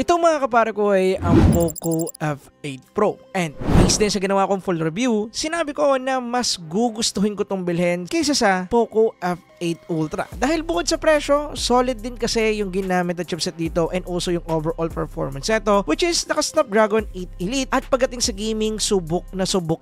Ito mga kapare ko ay ang Poco F8 Pro. And based din sa ginawa kong full review, sinabi ko na mas gugustuhin ko tong bilhin kaysa sa Poco F8 Ultra. Dahil bukod sa presyo, solid din kasi yung ginamit na chipset dito and also yung overall performance nito, which is naka Snapdragon 8 Elite. At pagdating sa gaming, subok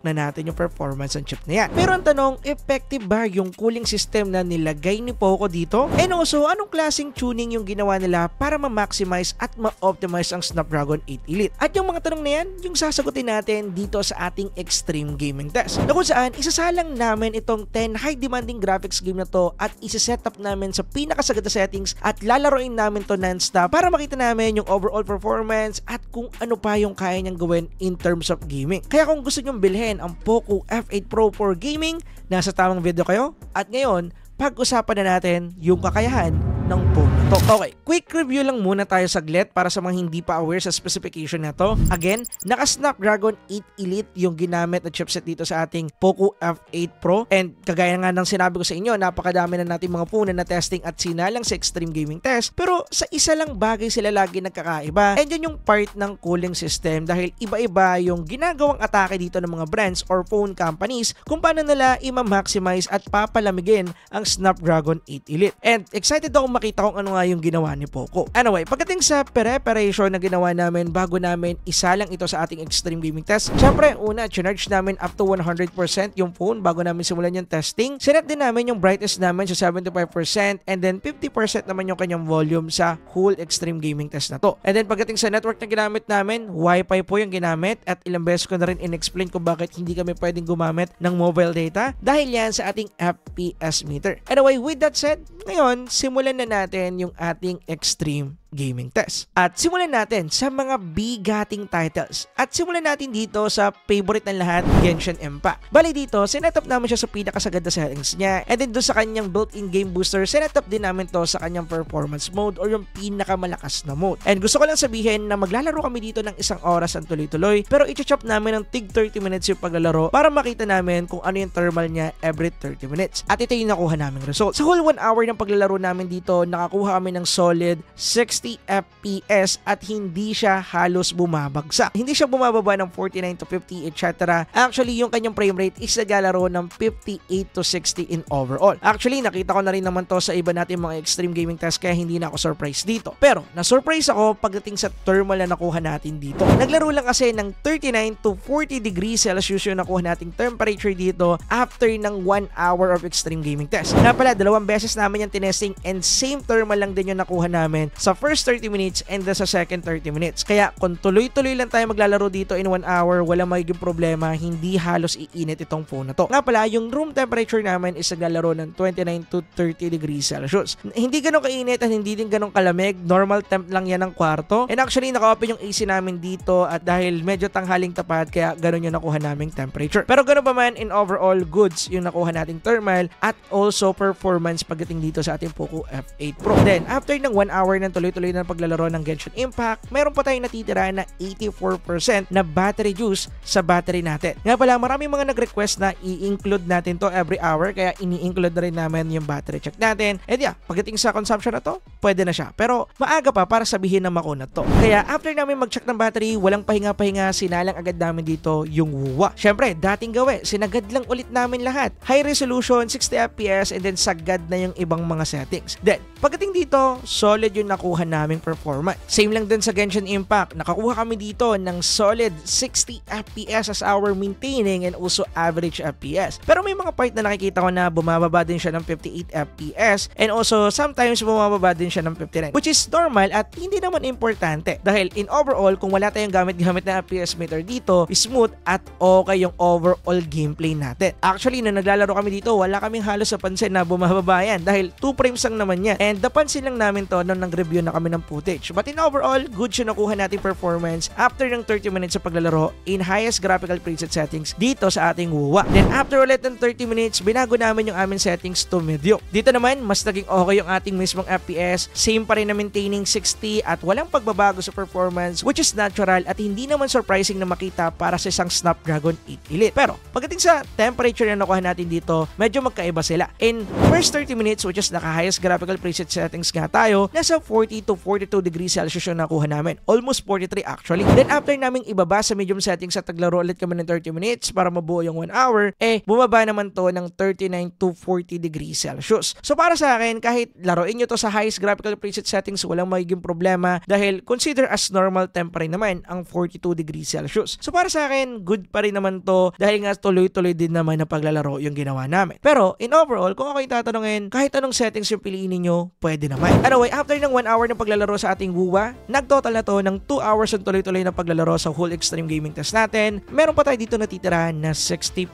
na natin yung performance ng chip na yan. Pero ang tanong, effective ba yung cooling system na nilagay ni Poco dito? And also, anong klaseng tuning yung ginawa nila para ma-maximize at ma-optimize ang Snapdragon 8 Elite? At yung mga tanong na yan, yung sasagutin natin dito sa ating extreme gaming test. Na kung saan, isasalang namin itong 10 high demanding graphics game na to at isa-set up namin sa pinakasagad na settings at lalaroin namin to non-stop para makita namin yung overall performance at kung ano pa yung kaya niyang gawin in terms of gaming. Kaya kung gusto nyong bilhin ang Poco F8 Pro for gaming, nasa tamang video kayo. At ngayon, pag-usapan na natin yung kakayahan ng phone na to. Okay, quick review lang muna tayo saglit para sa mga hindi pa aware sa specification na to. Again, naka Snapdragon 8 Elite yung ginamit na chipset dito sa ating Poco F8 Pro. And kagaya nga ng sinabi ko sa inyo, napakadami na natin mga phone na testing at sinalang sa extreme gaming test. Pero sa isa lang bagay sila lagi nagkakaiba. And yun yung part ng cooling system dahil iba-iba yung ginagawang atake dito ng mga brands or phone companies kung paano nila i-maximize at papalamigin ang Snapdragon 8 Elite. And excited ako makita kung ano nga yung ginawa ni Poco. Anyway, pagdating sa preparation na ginawa namin bago namin isalang ito sa ating extreme gaming test, syempre, una, charge namin up to 100% yung phone bago namin simulan yung testing. Sinet din namin yung brightness namin sa 75% and then 50% naman yung kanyang volume sa whole extreme gaming test na to. And then pagdating sa network na ginamit namin, Wi-Fi po yung ginamit at ilang beses ko na rin in-explain kung bakit hindi kami pwedeng gumamit ng mobile data dahil yan sa ating FPS meter. Anyway, with that said, ngayon, simulan na natin yung ating extreme gaming test. At simulan natin sa mga bigating titles. At simulan natin dito sa favorite ng lahat, Genshin Impact. Bali dito, sinetup namin siya sa pinakasagad na settings niya. And then doon sa kanyang built-in game booster, sinetup din namin to sa kanyang performance mode or yung pinakamalakas na mode. And gusto ko lang sabihin na maglalaro kami dito ng 1 oras ang tuloy-tuloy. Pero i-chop namin ng tig 30 minutes yung paglalaro para makita namin kung ano yung thermal niya every 30 minutes. At ito yung nakuha naming result. Sa whole 1 hour ng paglalaro namin dito, nakakuha kami ng solid 60 FPS at hindi siya halos bumabagsak. Hindi siya bumababa ng 49 to 50, etc. Actually, yung kanyang frame rate is naglalaro ng 58 to 60 in overall. Actually, nakita ko na rin naman to sa iba natin mga extreme gaming test kaya hindi na ako surprised dito. Pero, na-surprise ako pagdating sa thermal na nakuha natin dito. Naglaro lang kasi ng 39 to 40 degrees Celsius yung nakuha nating temperature dito after ng 1 hour of extreme gaming test. Nga pala, 2 beses namin yung tinesting and same thermal lang din yung nakuha namin sa first 30 minutes and then sa second 30 minutes. Kaya kung tuloy-tuloy lang tayo maglalaro dito in 1 hour, wala magiging problema, hindi halos iinit itong phone na to. Nga pala, yung room temperature namin is naglalaro ng 29 to 30 degrees Celsius. Hindi ganun kainit at hindi din ganun kalamig. Normal temp lang yan ng kwarto. And actually, naka-open yung AC namin dito at dahil medyo tanghaling tapat, kaya ganun yung nakuha naming temperature. Pero ganun pa man, in overall, goods yung nakuha nating thermal at also performance pagdating dito sa ating Poco F8 Pro. Then, after ng 1 hour ng tuloy-tuloy na paglalaro ng Genshin Impact, meron pa tayong natitira na 84% na battery juice sa battery natin. Nga pala, maraming mga nag-request na i-include natin to every hour, kaya ini-include na rin namin yung battery check natin. And yeah, pagdating sa consumption na to, pwede na siya. Pero maaga pa para sabihin na makunat to. Kaya after namin mag-check ng battery, walang pahinga-pahinga, sinalang agad namin dito yung WUWA. Syempre, dating gawe, sinagad lang ulit namin lahat. High resolution, 60 FPS, and then sagad na yung ibang mga settings. Then, pagdating dito, solid yung nakuha naming performance. Same lang din sa Genshin Impact. Nakakuha kami dito ng solid 60 FPS as our maintaining and also average FPS. Pero may mga part na nakikita ko na bumababa din siya ng 58 FPS and also sometimes bumababa din siya ng 59, which is normal at hindi naman importante dahil in overall, kung wala tayong gamit na FPS meter dito, smooth at okay yung overall gameplay natin. Actually, nung naglalaro kami dito, wala kaming halos napansin na bumababa yan dahil 2 frames lang naman yan. And napansin lang namin to nung nag-review na kami ng footage. But in overall, good siya nakuha nating performance after ng 30 minutes sa paglalaro in highest graphical preset settings dito sa ating WUWA. Then after ulit ng 30 minutes, binago namin yung aming settings to medium. Dito naman, mas naging okay yung ating mismong FPS. Same pa rin na maintaining 60 at walang pagbabago sa performance, which is natural at hindi naman surprising na makita para sa isang Snapdragon 8 Elite. Pero pagdating sa temperature na nakuha natin dito, medyo magkaiba sila. In first 30 minutes, which is naka highest graphical preset settings nga tayo, nasa 40 to 42 degrees Celsius yung nakuha namin. Almost 43 actually. Then after naming ibaba sa medium settings at naglaro ulit kami ng 30 minutes para mabuo yung 1 hour, bumaba naman to ng 39 to 40 degrees Celsius. So para sa akin, kahit laruin nyo to sa highest graphical preset settings, walang magiging problema dahil consider as normal temp pa rin naman ang 42 degrees Celsius. So para sa akin, good pa rin naman to dahil nga tuloy-tuloy din naman na paglalaro yung ginawa namin. Pero in overall, kung ako yung tatanungin, kahit anong settings yung piliin ninyo, pwede naman. Anyway, after ng 1 hour ng paglalaro sa ating WUWA, nagtotal na to ng 2 hours ng tuloy-tuloy na paglalaro sa whole extreme gaming test natin. Meron pa tayo dito natitira na 65%.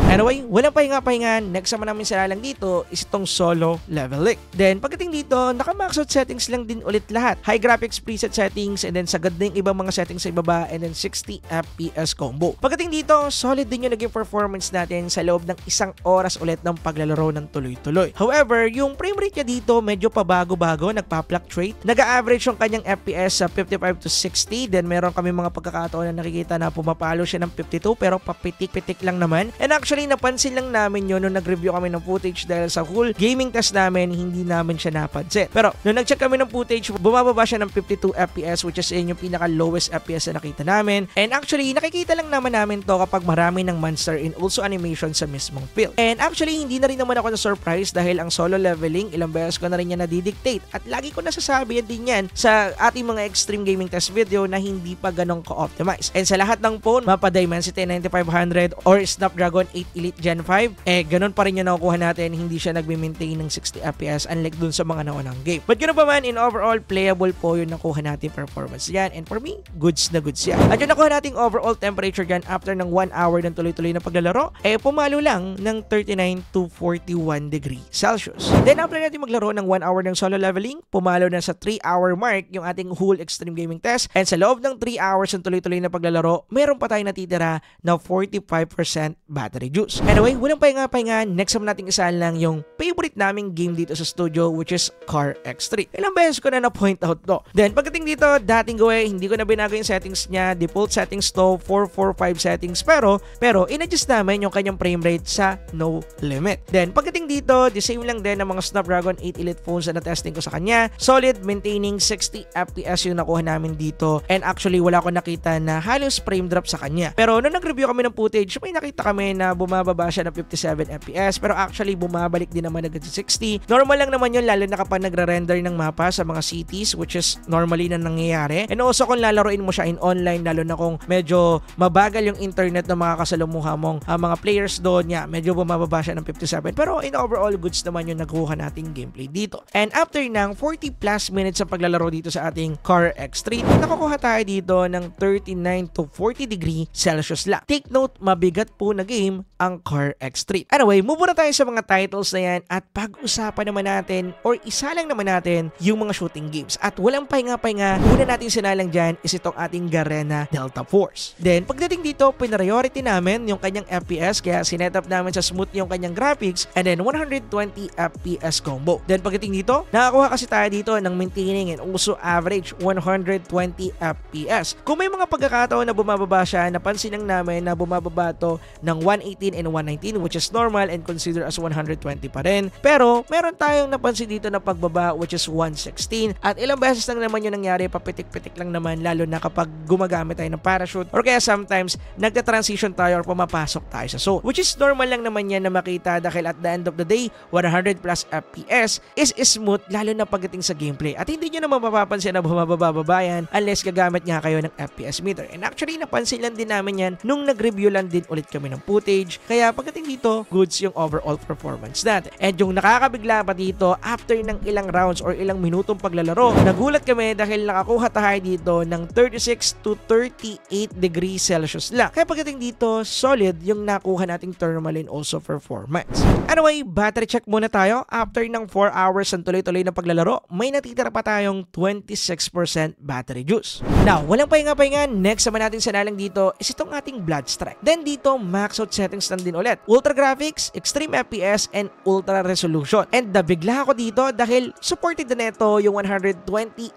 Anyway, walang pahinga-pahinga. Next naman namin lang dito is itong solo leveling. Then, pagdating dito, naka-max out settings lang din ulit lahat. High graphics preset settings and then sagad na yung ibang mga settings sa ibaba and then 60 FPS combo. Pagdating dito, solid din yung naging performance natin sa loob ng 1 oras ulit ng paglalaro ng tuloy-tuloy. However, yung frame rate niya dito medyo pabago-bago, nagpa-fluctuate. Nag-average yung kanyang FPS sa 55 to 60. Then meron kami mga pagkakataon na nakikita na pumapalo siya ng 52 pero papitik-pitik lang naman. And actually, napansin lang namin yun nung nag-review kami ng footage dahil sa whole gaming test namin, hindi namin siya napansin. Pero nung nag-check kami ng footage, bumababa siya ng 52 FPS which is yung pinaka-lowest FPS na nakita namin. And actually, nakikita lang naman namin to kapag marami ng monster and also animation sa mismong field. And actually, hindi na rin naman ako na-surprise dahil ang solo leveling, ilang beses ko na rin yan na-dictate at lagi ko nasasabi din yan sa ating mga extreme gaming test video na hindi pa ganong ka-optimize. And sa lahat ng phone, mapa Dimensity 9500 or Snapdragon 8 Elite Gen 5, ganon pa rin yung nakukuha natin, hindi siya nagme-maintain ng 60 FPS unlike dun sa mga naunang game. But yun pa man, in overall, playable po yung nakuha natin performance yan. And for me, goods na goods yan. At yung nakuha nating overall temperature dyan after ng 1 hour ng tuloy-tuloy na paglalaro, pumalo lang ng 39 to 41 degrees Celsius. Then after natin maglaro ng 1 hour ng solo leveling, pumalo na sa 3-hour mark yung ating whole extreme gaming test. And sa loob ng 3 hours ng tuloy-tuloy na paglalaro, meron pa tayong natitira na 45% battery juice. Anyway, walang pahinga-pahinga. Next naman nating isahan lang yung favorite naming game dito sa studio which is Car X3. Ilang beses ko na point out to. Then pagdating dito, dating gawin, hindi ko na binago yung settings niya. Default settings to 445 settings pero in-adjust namin yung kanyang frame rate sa no limit. Then pagdating dito, the same lang din ng mga Snapdragon 8 Elite phones na testing ko sa kanya. Solid, maintaining 60 FPS yung nakuha namin dito. And actually, wala ko nakita na halos frame drop sa kanya. Pero nung nag-review kami ng footage, may nakita kami na bumababa siya ng 57 FPS pero actually bumabalik din naman agad sa 60. Normal lang naman yun lalo na kapag nagre-render ng mapa sa mga cities which is normally na nangyayari. And also kung lalaroin mo siya in online lalo na kung medyo mabagal yung internet ng mga kasalumuha mong mga players doon, medyo bumababa siya ng 57 pero in overall goods naman yung nakuha nating gameplay dito. And after ng 40 plus minutes sa paglalaro dito sa ating Car X3, nakakuha tayo dito ng 39 to 40 degree Celsius lang. Take note, mabigat po na game ang Car X3. Anyway, move na tayo sa mga titles na yan at pag-usapan naman natin or isa lang naman natin yung mga shooting games. At walang pahinga-pahinga, una natin sinalang dyan is itong ating Garena Delta Force. Then, pagdating dito, pinariority namin yung kanyang FPS kaya sinetup namin sa smooth yung kanyang graphics and then 120 FPS combo. Then, pagdating dito, nakakuha kasi tayo dito ng maintaining and also average 120 FPS. Kung may mga pagkakataon na bumababa siya, napansin lang namin na bumababa to ng 118 and 119 which is normal and consider as 120 pa rin. Pero, meron tayong napansin dito na pagbaba which is 116 at ilang beses lang naman yung nangyari, papitik-pitik lang naman lalo na kapag gumagamit tayo ng parachute or kaya sometimes nagta-transition tayo or pumapasok tayo sa zone. Which is normal lang naman yan na makita dahil at the end of the day, 100 plus FPS is smooth lalo na pagdating sa gameplay. At hindi nyo naman mapapansin na bumababa yan unless gagamit nga kayo ng FPS meter. And actually, napansin lang din namin yan nung nag-review lang din ulit kami ng footage. Kaya pagdating dito, goods yung overall performance natin. And yung nakakabigla pa dito, after ng ilang rounds or ilang minutong paglalaro, nagulat kami dahil nakakuha tayo dito ng 36 to 38 degrees Celsius lang. Kaya pagdating dito, solid yung nakuha nating thermal and also performance. Anyway, battery check muna tayo. After ng 4 hours ng tuloy-tuloy na paglalaro, may natitira pa tayong 26% battery juice. Now, walang pahinga-pahinga, next naman natin sanalang dito is itong ating Blood Strike. Then dito, max out settings lang din ulit. Ultra graphics, extreme FPS, and ultra resolution. And nabigla ako dito dahil supported na ito yung 120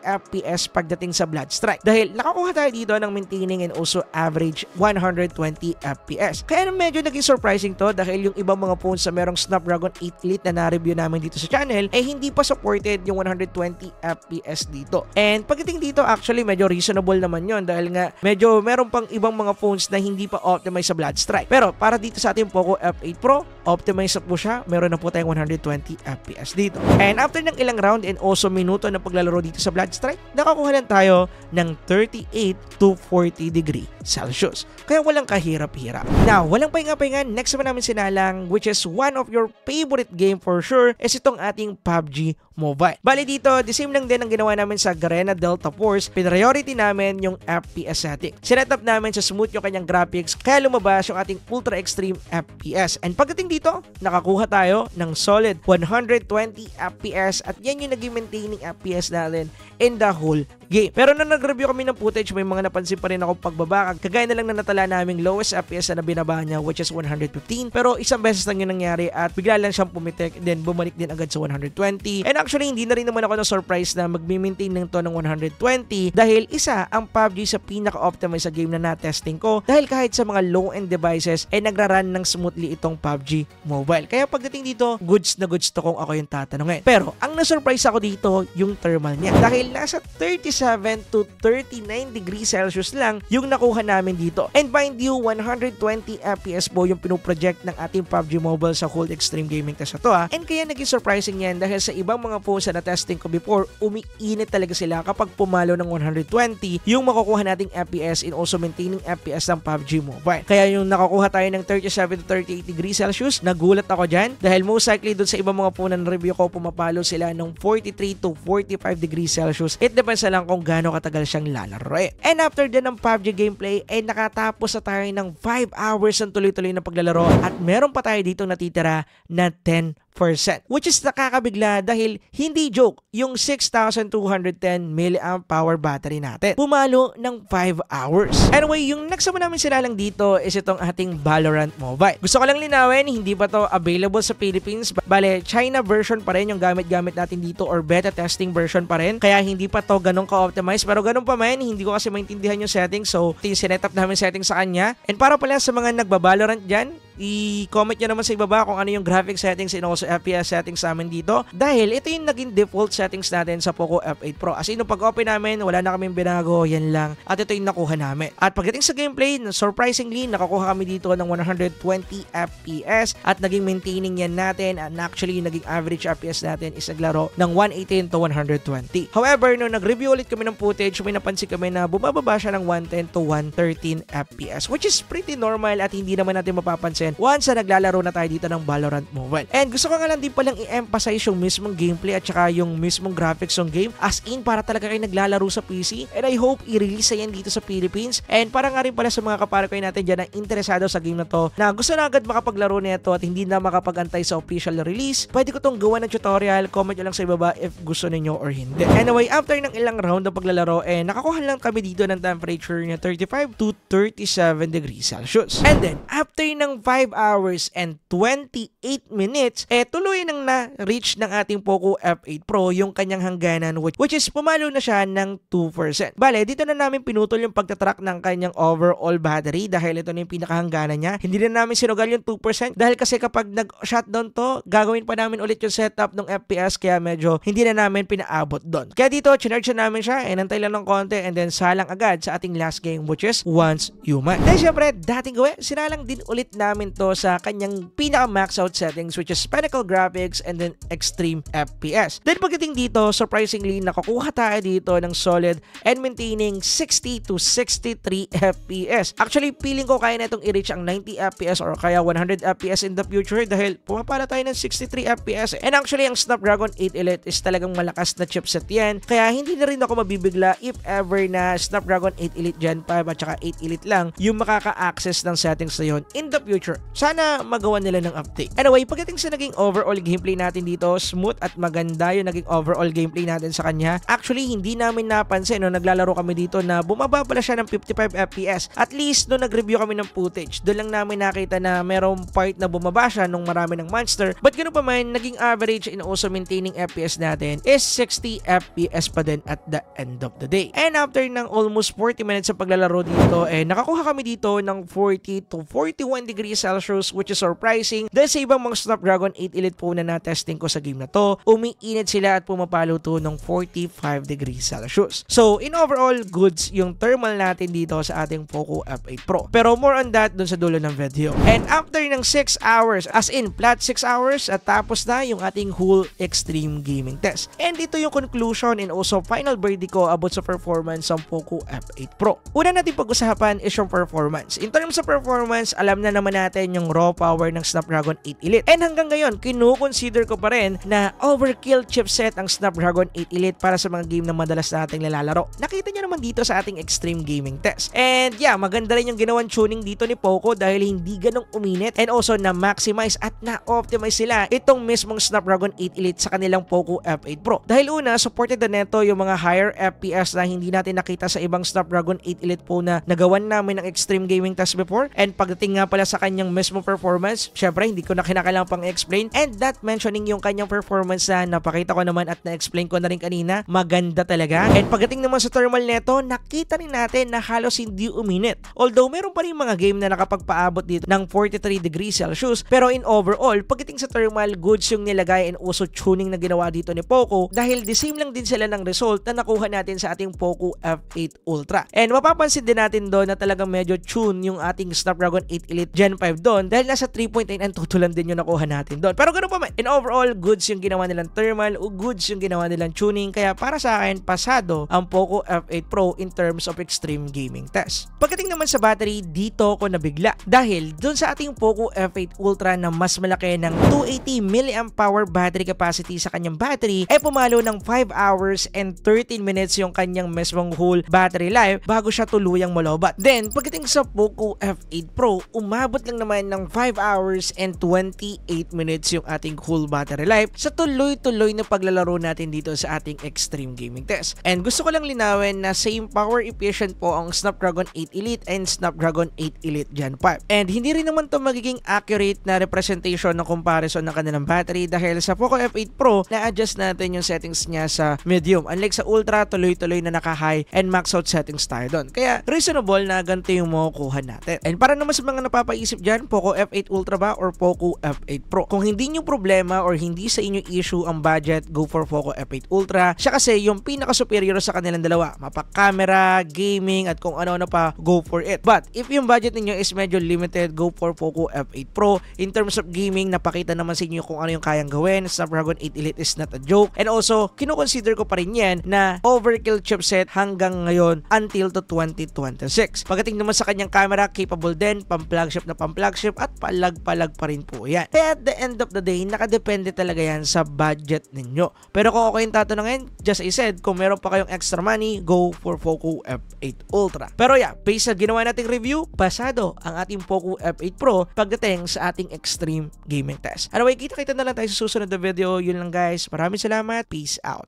FPS pagdating sa Blood Strike. Dahil nakakuha tayo dito ng maintaining and also average 120 FPS. Kaya medyo naging surprising to dahil yung ibang mga phones sa merong Snapdragon 8 Elite na na-review namin dito sa channel hindi pa supported yung 120 20 FPS dito. And pagdating dito, actually medyo reasonable naman yon dahil nga medyo meron pang ibang mga phones na hindi pa optimized sa Blood Strike. Pero para dito sa ating Poco F8 Pro, optimized po siya. Meron na po tayong 120 FPS dito. And after ng ilang round and also minuto na paglalaro dito sa Blood Strike, nakakuha lang tayo ng 38 to 40 degree Celsius. Kaya walang kahirap-hirap. Now, walang pahinga-pahinga, next naman namin sinalang, which is one of your favorite game for sure, is itong ating PUBG Mobile. Bali dito, the same lang din ang ginawa namin sa Garena Delta Force. Priority namin yung FPS setting. Sinet-up namin sa smooth yung kanyang graphics, kaya lumabas yung ating ultra extreme FPS. And pagdating dito, nakakuha tayo ng solid 120 FPS at yan yung naging maintaining FPS natin in the whole game. Pero nung nag-review kami ng footage, may mga napansin pa rin ako pagbaba. Kagaya na lang na natala naming lowest FPS na binaba niya, which is 115. Pero isang beses lang yun nangyari at bigla lang siyang pumitik, then bumalik din agad sa 120. And actually, hindi na rin naman ako na-surprise na mag-maintain ng to ng 120 dahil isa ang PUBG sa pinaka-optimize sa game na na-testing ko dahil kahit sa mga low-end devices ay nagra-run ng smoothly itong PUBG Mobile. Kaya pagdating dito, goods na goods to kung ako yung tatanungin. Pero ang na-surprise ako dito, yung thermal niya. Dahil nasa 37 to 39 degrees Celsius lang yung nakuha namin dito. And mind you, 120 FPS po yung pinoproject ng ating PUBG Mobile sa whole extreme gaming test na to. And kaya naging surprising yan dahil sa ibang mga phones na testing ko before, umiinit talaga sila kapag pumalo ng 120 yung makukuha nating FPS and also maintaining FPS ng PUBG Mobile. Kaya yung nakakuha tayo ng 37 to 38 degrees Celsius, nagulat ako dyan dahil most likely doon sa ibang mga phone na review ko, pumapalo sila ng 43 to 45 degrees Celsius. It depends na lang kung gaano katagal siyang lalaro. And after din ng PUBG gameplay, nakatapos na tayo ng 5 hours ng tuloy-tuloy na paglalaro at meron pa tayo dito natitira na 10%. Which is nakakabigla dahil hindi joke yung 6,210 mAh battery natin. Pumalo ng 5 hours. Anyway, yung next naman namin sinalang dito is itong ating Valorant Mobile. Gusto ko lang linawin, hindi pa to available sa Philippines. Bale, China version pa rin yung gamit-gamit natin dito or beta testing version pa rin. Kaya hindi pa to ganun ka-optimize. Pero ganun pa man, hindi ko kasi maintindihan yung settings. So, sinet-up namin settings sa kanya. And para pala sa mga nagba-Valorant dyan, i-comment nyo naman sa ibaba kung ano yung graphic settings and also FPS settings namin dito dahil ito yung naging default settings natin sa Poco F8 Pro. As in, pag open namin, wala na kaming binago, yan lang. At ito yung nakuha namin. At pagdating sa gameplay, surprisingly, nakakuha kami dito ng 120 FPS at naging maintaining yan natin and actually, naging average FPS natin is naglaro ng 118 to 120. However, nung nag-review ulit kami ng footage, may napansin kami na bumababa siya ng 110 to 113 FPS which is pretty normal at hindi naman natin mapapansin once na naglalaro na tayo dito ng Valorant Mobile. And gusto ko nga lang din palang i-emphasize yung mismong gameplay at saka yung mismong graphics ng game as in para talaga kayo naglalaro sa PC and I hope i-release yan dito sa Philippines and para nga rin pala sa mga kaparekoy natin dyan na interesado sa game na to na gusto na agad makapaglaro nito at hindi na makapag-antay sa official release, pwede ko tong gawa ng tutorial, comment nyo lang sa ibaba if gusto ninyo or hindi. Anyway, after ng ilang round ng paglalaro nakakuha lang kami dito ng temperature niya 35 to 37 degrees Celsius. And then, after ng 5 hours and 28 minutes, tuloy nang na-reach ng ating Poco F8 Pro yung kanyang hangganan which is pumalo na siya ng 2%. Bale, dito na namin pinutol yung pagtatrack ng kanyang overall battery dahil ito na yung pinakahangganan niya. Hindi na namin sinugal yung 2% dahil kasi kapag nag-shutdown to, gagawin pa namin ulit yung setup ng FPS kaya medyo hindi na namin pinaabot doon. Kaya dito, chinarge na namin siya, inantay lang ng konti and then salang agad sa ating last game which is Once Human. Dahil syempre, dating gawin, sinalang din ulit namin to sa kanyang pinaka-max out settings which is Pinnacle Graphics and then Extreme FPS. Then pagdating dito, surprisingly, nakakuha tayo dito ng solid and maintaining 60 to 63 FPS. Actually, feeling ko kaya na itong i-reach ang 90 FPS or kaya 100 FPS in the future dahil pumapala tayo ng 63 FPS. And actually, ang Snapdragon 8 Elite is talagang malakas na chipset yan. Kaya hindi na rin ako mabibigla if ever na Snapdragon 8 Elite Gen 5 at saka 8 Elite lang yung makaka-access ng settings na yun in the future. Sana magawa nila ng update. Anyway, pagdating sa naging overall gameplay natin dito, smooth at maganda yung naging overall gameplay natin sa kanya. Actually, hindi namin napansin no naglalaro kami dito na bumaba pala siya ng 55 FPS. At least no nag-review kami ng footage, doon lang namin nakita na merong part na bumaba siya nung marami ng monster. But ganoon pa man, naging average and also maintaining FPS natin is 60 FPS pa din at the end of the day. And after ng almost 40 minutes sa paglalaro dito, nakakuha kami dito ng 40 to 41 degrees Celsius which is surprising dahil sa ibang mga Snapdragon 8 Elite po na na-testing ko sa game na to, umiinit sila at pumapalo to ng 45 degrees Celsius. So, in overall, goods yung thermal natin dito sa ating Poco F8 Pro. Pero more on that dun sa dulo ng video. And after ng 6 hours, as in flat 6 hours, at tapos na yung ating whole extreme gaming test. And ito yung conclusion and also final verdict ko about sa performance ng Poco F8 Pro. Una natin pag-usapan is yung performance. In terms of performance, alam na naman natin yung raw power ng Snapdragon 8 Elite. And hanggang ngayon, kinukonsider ko pa rin na overkill chipset ang Snapdragon 8 Elite para sa mga game na madalas nating nilalaro. Nakita nyo naman dito sa ating extreme gaming test. And yeah, maganda rin yung ginawang tuning dito ni Poco dahil hindi ganong uminit and also na-maximize at na-optimize sila itong mismong Snapdragon 8 Elite sa kanilang Poco F8 Pro. Dahil una, supported na neto yung mga higher FPS na hindi natin nakita sa ibang Snapdragon 8 Elite po na nagawan namin ng extreme gaming test before. And pagdating nga pala sa kanyang mismo performance, syempre hindi ko na kinakailangan pang explain. And that mentioning yung kanyang performance na napakita ko naman at na-explain ko na rin kanina, maganda talaga. And pagdating naman sa thermal neto, nakita rin natin na halos hindi uminit. Although meron pa rin mga game na nakapagpaabot dito ng 43 degrees Celsius, pero in overall, pagdating sa thermal, goods yung nilagay and also tuning na ginawa dito ni Poco dahil the same lang din sila ng result na nakuha natin sa ating Poco F8 Ultra. And mapapansin din natin doon na talagang medyo tune yung ating Snapdragon 8 Elite Gen 5 doon dahil nasa 3.9 ang tutulan din yung nakuha natin doon. Pero ganoon pa man, in overall, goods yung ginawa nilang thermal o goods yung ginawa nilang tuning, kaya para sa akin, pasado ang Poco F8 Pro in terms of extreme gaming test. Pagdating naman sa battery, dito ko nabigla dahil doon sa ating Poco F8 Ultra na mas malaki ng 280 mAh battery capacity sa kanyang battery, ay pumalo ng 5 hours and 13 minutes yung kanyang mismong whole battery life bago siya tuluyang malobat. Then, pagdating sa Poco F8 Pro, umabot lang naman ng 5 hours and 28 minutes yung ating whole battery life sa tuloy-tuloy na paglalaro natin dito sa ating extreme gaming test. And gusto ko lang linawin na same power efficient po ang Snapdragon 8 Elite and Snapdragon 8 Elite Gen 5. And hindi rin naman to magiging accurate na representation ng comparison ng kanilang battery dahil sa Poco F8 Pro, na-adjust natin yung settings niya sa medium. Unlike sa Ultra, tuloy-tuloy na naka-high and max out settings tayo doon. Kaya reasonable na ganito yung makukuha natin. And para naman sa mga napapaisip dyan, Poco F8 Ultra ba or Poco F8 Pro? Kung hindi nyo problema or hindi sa inyo issue ang budget, go for Poco F8 Ultra. Siya kasi yung pinaka-superior sa kanilang dalawa. Mapa-camera, gaming, at kung ano-ano pa, go for it. But if yung budget ninyo is medyo limited, go for Poco F8 Pro. In terms of gaming, napakita naman sa inyo kung ano yung kayang gawin. Snapdragon 8 Elite is not a joke. And also, kinukonsider ko pa rin yan na overkill chipset hanggang ngayon until to 2026. Pagdating naman sa kanyang camera, capable din, pam-flagship na pam-flagship at palag-palag pa rin po yan. Kaya at the end of the day, nakadepende talaga yan sa budget ninyo. Pero kung ako yung tatanungin, just I said, kung meron pa kayong extra money, go for Poco F8 Ultra. Pero yeah, based sa ginawa nating review, pasado ang ating Poco F8 Pro pagdating sa ating extreme gaming test. Anyway, kita-kita na lang tayo sa susunod na video. Yun lang guys. Maraming salamat. Peace out.